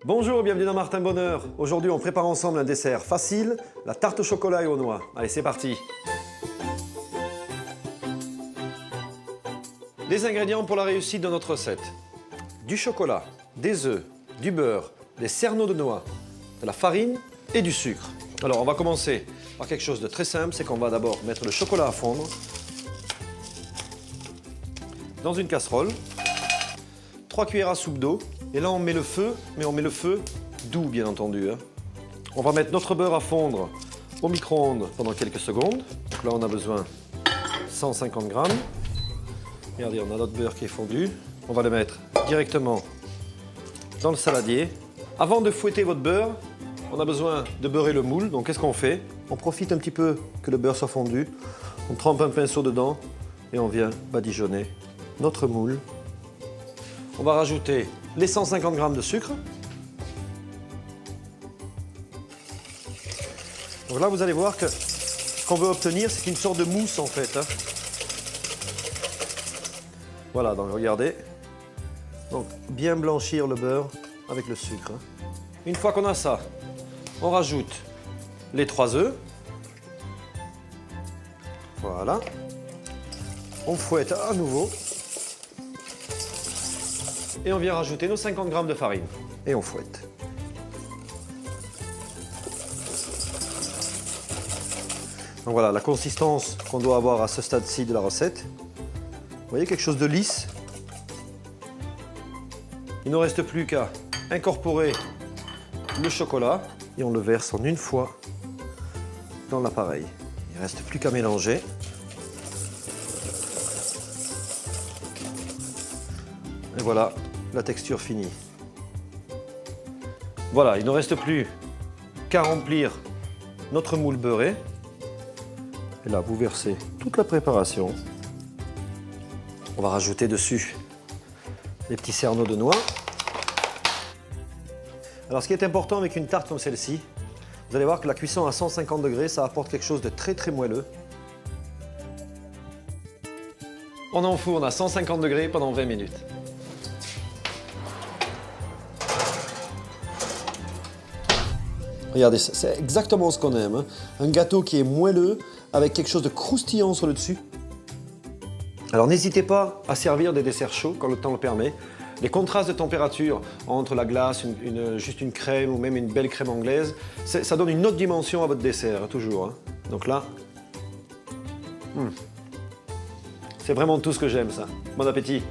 Bonjour, bienvenue dans Martin Bonheur. Aujourd'hui, on prépare ensemble un dessert facile, la tarte au chocolat et aux noix. Allez, c'est parti. Les ingrédients pour la réussite de notre recette. Du chocolat, des œufs, du beurre, des cerneaux de noix, de la farine et du sucre. Alors, on va commencer par quelque chose de très simple, c'est qu'on va d'abord mettre le chocolat à fondre dans une casserole, 3 cuillères à soupe d'eau, et là on met le feu, mais on met le feu doux bien entendu. On va mettre notre beurre à fondre au micro-ondes pendant quelques secondes. Donc là on a besoin de 150 grammes. Regardez, on a notre beurre qui est fondu. On va le mettre directement dans le saladier. Avant de fouetter votre beurre, on a besoin de beurrer le moule. Donc qu'est-ce qu'on fait? On profite un petit peu que le beurre soit fondu. On trempe un pinceau dedans et on vient badigeonner notre moule. On va rajouter les 150 grammes de sucre. Donc là, vous allez voir que ce qu'on veut obtenir, c'est une sorte de mousse en fait. Voilà, donc regardez. Donc bien blanchir le beurre avec le sucre. Une fois qu'on a ça, on rajoute les 3 œufs. Voilà. On fouette à nouveau. Et on vient rajouter nos 50 grammes de farine. Et on fouette. Donc voilà, la consistance qu'on doit avoir à ce stade-ci de la recette. Vous voyez, quelque chose de lisse. Il ne nous reste plus qu'à incorporer le chocolat. Et on le verse en une fois dans l'appareil. Il ne reste plus qu'à mélanger. Et voilà, la texture finie. Voilà, il ne reste plus qu'à remplir notre moule beurré. Et là, vous versez toute la préparation. On va rajouter dessus les petits cerneaux de noix. Alors, ce qui est important avec une tarte comme celle-ci, vous allez voir que la cuisson à 150 degrés, ça apporte quelque chose de très très moelleux. On enfourne à 150 degrés pendant 20 minutes. Regardez, c'est exactement ce qu'on aime. Un gâteau qui est moelleux, avec quelque chose de croustillant sur le dessus. Alors n'hésitez pas à servir des desserts chauds quand le temps le permet. Les contrastes de température entre la glace, juste une crème ou même une belle crème anglaise, ça donne une autre dimension à votre dessert, toujours. Donc là, c'est vraiment tout ce que j'aime, ça. Bon appétit!